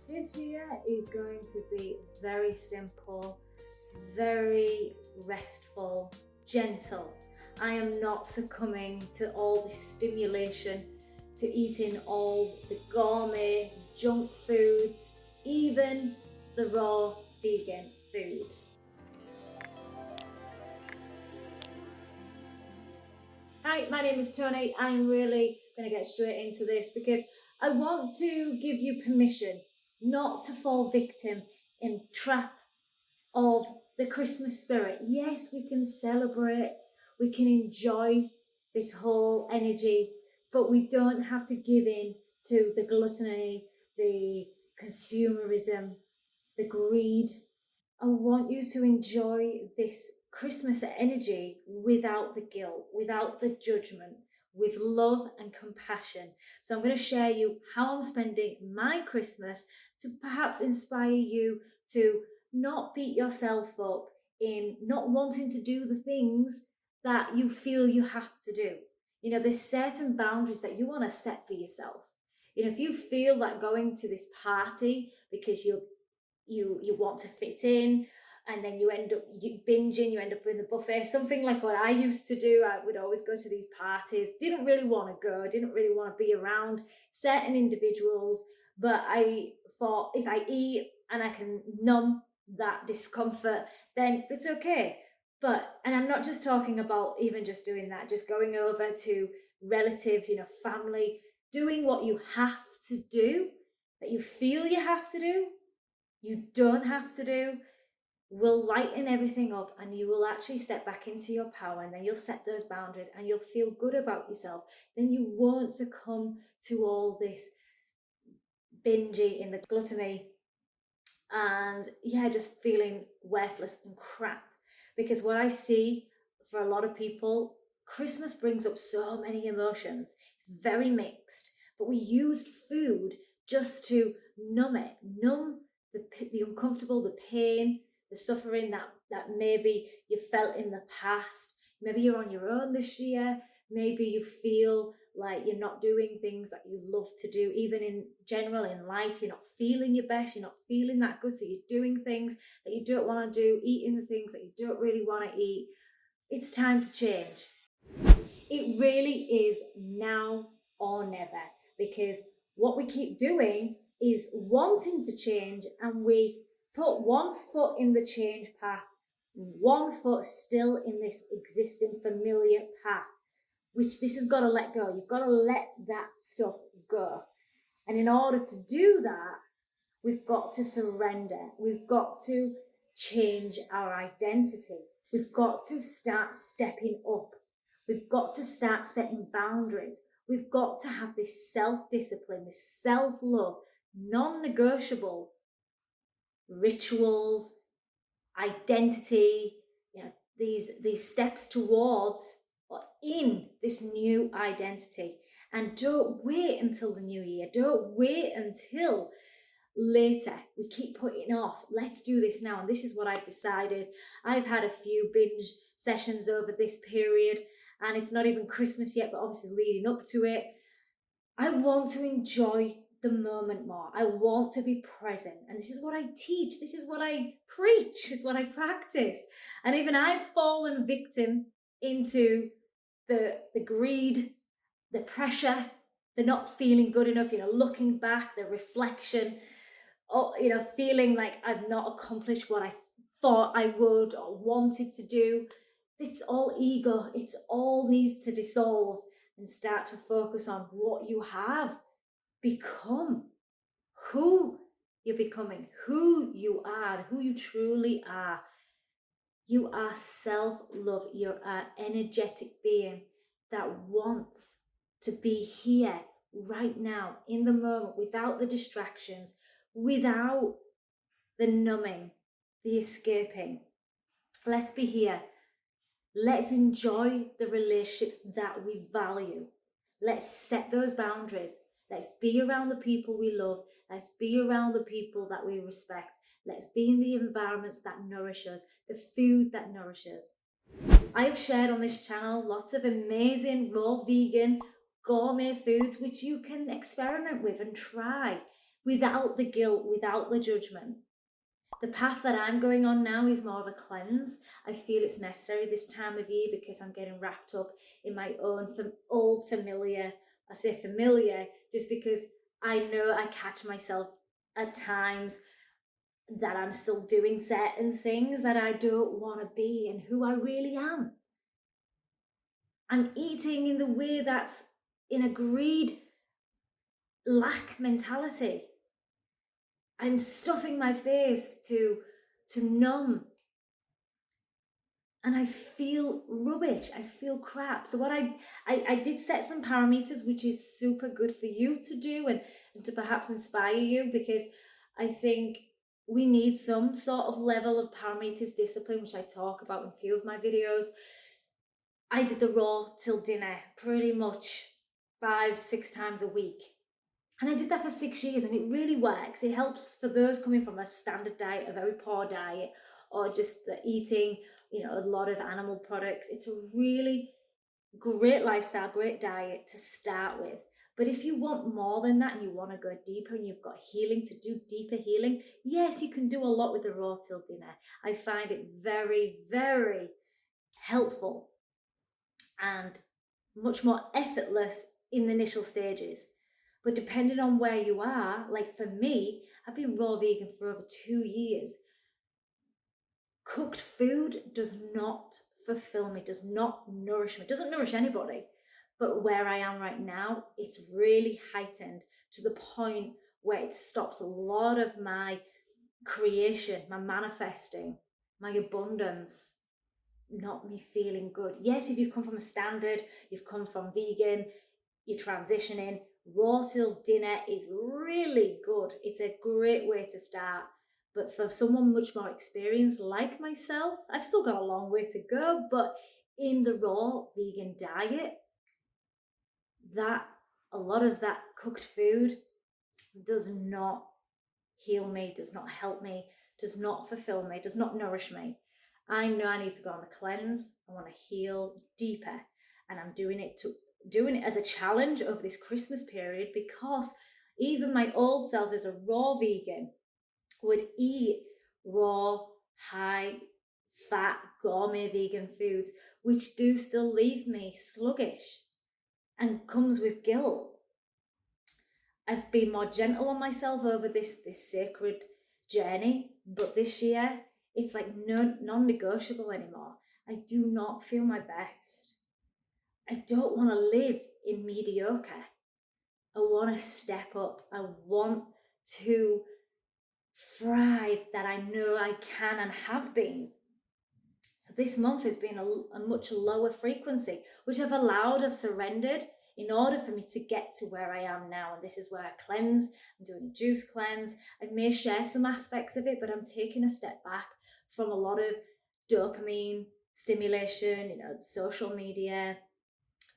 This year is going to be very simple, very restful, gentle. I am not succumbing to all this stimulation, to eating all the gourmet junk foods, even the raw vegan food. Hi, my name is Toni. I'm really going to get straight into this because I want to give you permission not to fall victim in trap of the Christmas spirit. Yes, we can celebrate, we can enjoy this whole energy, but we don't have to give in to the gluttony, the consumerism, the greed. I want you to enjoy this Christmas energy without the guilt, without the judgment, with love and compassion. So I'm going to share you how I'm spending my Christmas to perhaps inspire you to not beat yourself up in not wanting to do the things that you feel you have to do. You know, there's certain boundaries that you want to set for yourself. You know, if you feel like going to this party because you want to fit in, and then you end up binging, you end up in the buffet, something like what I used to do. I would always go to these parties, didn't really want to go, didn't really want to be around certain individuals, but I thought if I eat and I can numb that discomfort, then it's okay. But and I'm not just talking about even just doing that, just going over to relatives, you know, family, doing what you have to do, that you feel you have to do, you don't have to do, will lighten everything up, and you will actually step back into your power, and then you'll set those boundaries and you'll feel good about yourself. Then you won't succumb to all this binging in the gluttony and yeah, just feeling worthless and crap. Because what I see for a lot of people, Christmas brings up so many emotions. It's very mixed, but we used food just to numb it, numb the uncomfortable, the pain, the suffering that maybe you felt in the past. Maybe you're on your own this year. Maybe you feel like you're not doing things that you love to do, even in general in life. You're not feeling your best, you're not feeling that good, so you're doing things that you don't want to do, eating the things that you don't really want to eat. It's time to change. It really is now or never, because what we keep doing is wanting to change, and we put one foot in the change path, one foot still in this existing familiar path, which this has got to let go. You've got to let that stuff go. And in order to do that, we've got to surrender. We've got to change our identity. We've got to start stepping up. We've got to start setting boundaries. We've got to have this self-discipline, this self-love, non-negotiable rituals, identity, you know, these steps towards or in this new identity. And don't wait until the new year. Don't wait until later. We keep putting off. Let's do this now. And this is what I've decided. I've had a few binge sessions over this period, and it's not even Christmas yet, but obviously leading up to it. I want to enjoy the moment more. I want to be present. And this is what I teach. This is what I preach. It's what I practice. And even I've fallen victim into the greed, the pressure, the not feeling good enough, you know, looking back, the reflection, or, you know, feeling like I've not accomplished what I thought I would or wanted to do. It's all ego. It's all needs to dissolve and start to focus on what you have become, who you're becoming, who you are, who you truly are. You are self love. You're an energetic being that wants to be here right now in the moment without the distractions, without the numbing, the escaping. Let's be here. Let's enjoy the relationships that we value. Let's set those boundaries. Let's be around the people we love. Let's be around the people that we respect. Let's be in the environments that nourish us, the food that nourishes. I've shared on this channel lots of amazing raw vegan gourmet foods which you can experiment with and try. without the guilt, without the judgment. The path that I'm going on now is more of a cleanse. I feel it's necessary this time of year because I'm getting wrapped up in my own old familiar. I say familiar just because I know I catch myself at times that I'm still doing certain things that I don't want to be and who I really am. I'm eating in the way that's in a greed lack mentality. I'm stuffing my face to numb, and I feel rubbish. I feel crap. So what I did set some parameters, which is super good for you to do and to perhaps inspire you, because I think we need some sort of level of parameters discipline, which I talk about in a few of my videos. I did the raw till dinner pretty much 5-6 times a week. And I did that for 6 years, and it really works. It helps for those coming from a standard diet, a very poor diet, or just eating, a lot of animal products. It's a really great lifestyle, great diet to start with. But if you want more than that and you want to go deeper and you've got healing to do, deeper healing, yes, you can do a lot with the raw till dinner. I find it very, very helpful and much more effortless in the initial stages. But depending on where you are, like for me, I've been raw vegan for over 2 years. Cooked food does not fulfill me, does not nourish me, doesn't nourish anybody. But where I am right now, it's really heightened to the point where it stops a lot of my creation, my manifesting, my abundance, not me feeling good. Yes, if you've come from a standard, you've come from vegan, you're transitioning, raw till dinner is really good. It's a great way to start. But for someone much more experienced like myself, I've still got a long way to go, but in the raw vegan diet, that a lot of that cooked food does not heal me, does not help me, does not fulfill me, does not nourish me. I know I need to go on a cleanse. I want to heal deeper, and I'm doing it as a challenge over this Christmas period, because even my old self as a raw vegan would eat raw, high fat, gourmet vegan foods, which do still leave me sluggish and comes with guilt. I've been more gentle on myself over this sacred journey, but this year it's like non-negotiable anymore. I do not feel my best. I don't want to live in mediocre. I want to step up. I want to thrive, that I know I can and have been. So this month has been a much lower frequency, which I've surrendered in order for me to get to where I am now. And this is where I cleanse. I'm doing a juice cleanse. I may share some aspects of it, but I'm taking a step back from a lot of dopamine stimulation, social media,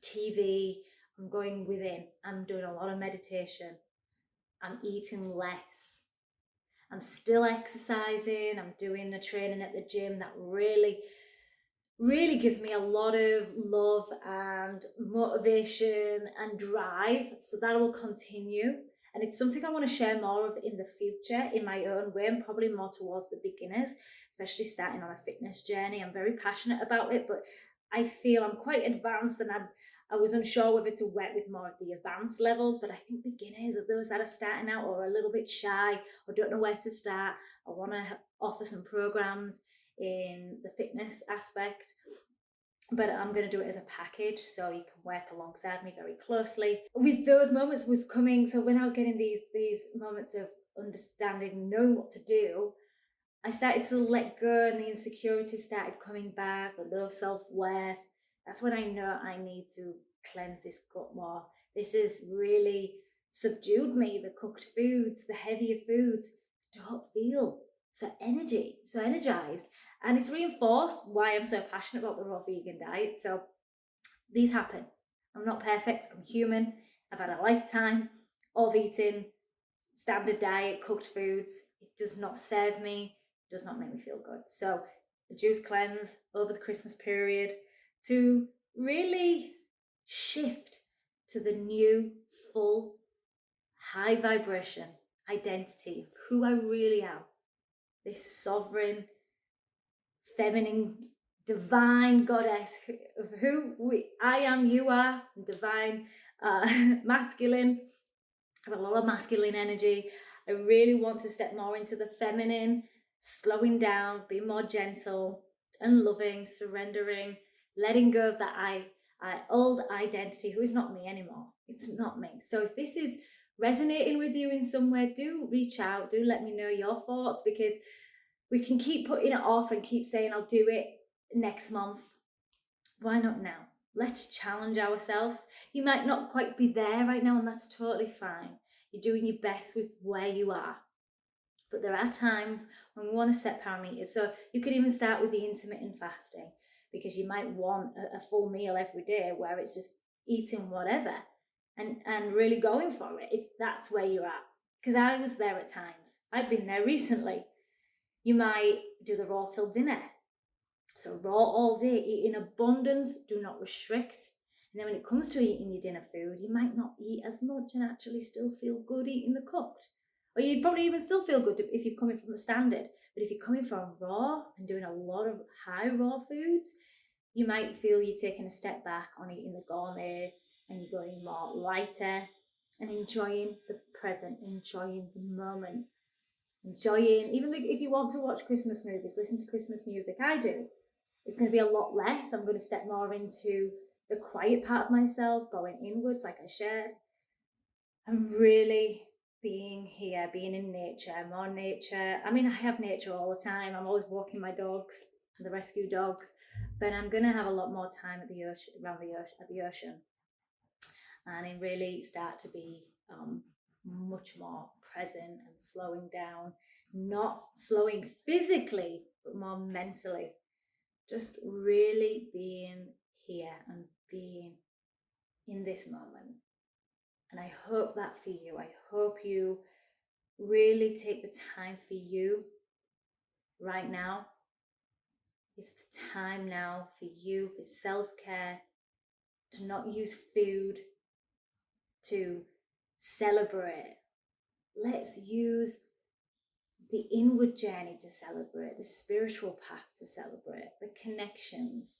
TV. I'm going within. I'm doing a lot of meditation. I'm eating less. I'm still exercising. I'm doing the training at the gym that really gives me a lot of love and motivation and drive. So that will continue. And it's something I want to share more of in the future in my own way, and probably more towards the beginners, especially starting on a fitness journey. I'm very passionate about it, but I feel I'm quite advanced, and I was unsure whether to work with more of the advanced levels, but I think beginners are those that are starting out or a little bit shy or don't know where to start. I want to offer some programs in the fitness aspect, but I'm going to do it as a package so you can work alongside me very closely. With those moments was coming, so when I was getting these moments of understanding, knowing what to do, I started to let go, and the insecurity started coming back, the low self-worth. That's when I know I need to cleanse this gut more. This has really subdued me. The cooked foods, the heavier foods, don't feel so energized. And it's reinforced why I'm so passionate about the raw vegan diet. So these happen. I'm not perfect. I'm human. I've had a lifetime of eating standard diet, cooked foods. It does not serve me, does not make me feel good. So the juice cleanse over the Christmas period to really shift to the new, full, high vibration. identity of who I really am, this sovereign, feminine, divine goddess of who I am, you are, divine, masculine. I have a lot of masculine energy. I really want to step more into the feminine, slowing down, being more gentle and loving, surrendering, letting go of that old identity who is not me anymore. It's not me. So if this is resonating with you in some way, do reach out, do let me know your thoughts, because we can keep putting it off and keep saying I'll do it next month. Why not now? Let's challenge ourselves. You might not quite be there right now, and that's totally fine. You're doing your best with where you are. But there are times when we want to set parameters. So you could even start with the intermittent fasting, because you might want a full meal every day where it's just eating whatever and really going for it, if that's where you're at. Because I was there at times. I've been there recently. You might do the raw till dinner. So raw all day, eat in abundance, do not restrict. And then when it comes to eating your dinner food, you might not eat as much and actually still feel good eating the cooked. Or you'd probably even still feel good if you're coming from the standard. But if you're coming from raw and doing a lot of high raw foods, you might feel you're taking a step back on eating the gourmet, and you're going more lighter and enjoying the present, enjoying the moment, enjoying, even if you want to watch Christmas movies, listen to Christmas music, I do. It's going to be a lot less. I'm going to step more into the quiet part of myself, going inwards, like I shared. I'm really being here, being in nature, more nature. I mean, I have nature all the time. I'm always walking my dogs, the rescue dogs, but I'm going to have a lot more time at the ocean, at the ocean, and I really start to be much more present and slowing down, not slowing physically, but more mentally. Just really being here and being in this moment. And I hope that for you. I hope you really take the time for you right now. It's the time now for you, for self-care, to not use food to celebrate. Let's use the inward journey to celebrate, the spiritual path to celebrate, the connections.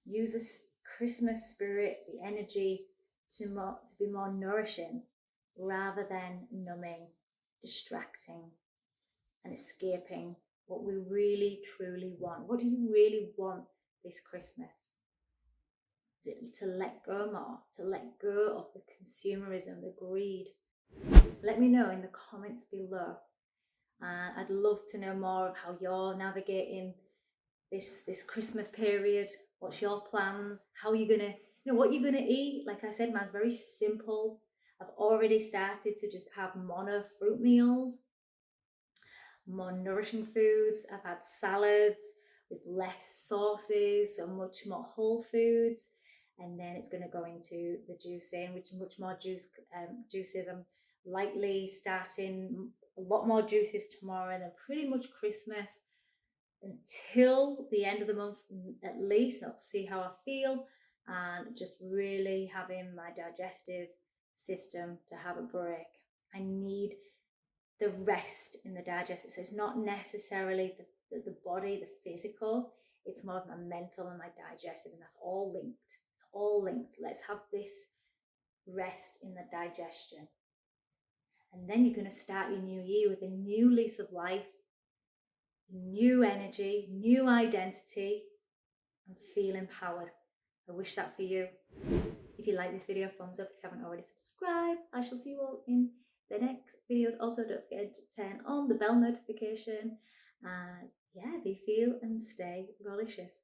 Use this Christmas spirit, the energy, to be more nourishing rather than numbing, distracting, and escaping what we really truly want. What do you really want this Christmas? Is it to let go more, to let go of the consumerism, the greed? Let me know in the comments below. I'd love to know more of how you're navigating this Christmas period. What's your plans? How are you gonna, what you're gonna eat? Like I said, mine's very simple. I've already started to just have mono fruit meals, more nourishing foods. I've had salads with less sauces, so much more whole foods. And then it's going to go into the juicing, which is much more juices. I'm lightly starting a lot more juices tomorrow, and then pretty much Christmas until the end of the month at least. I'll see how I feel, and just really having my digestive system to have a break. I need the rest in the digestive. So it's not necessarily the body, the physical, it's more of my mental and my digestive, and that's all linked. It's all linked. Let's have this rest in the digestion. And then you're going to start your new year with a new lease of life, new energy, new identity, and feel empowered. I wish that for you. If you like this video, thumbs up. If you haven't already subscribed, I shall see you all in the next videos. Also, don't forget to turn on the bell notification. And yeah, be, feel, and stay Rawlicious.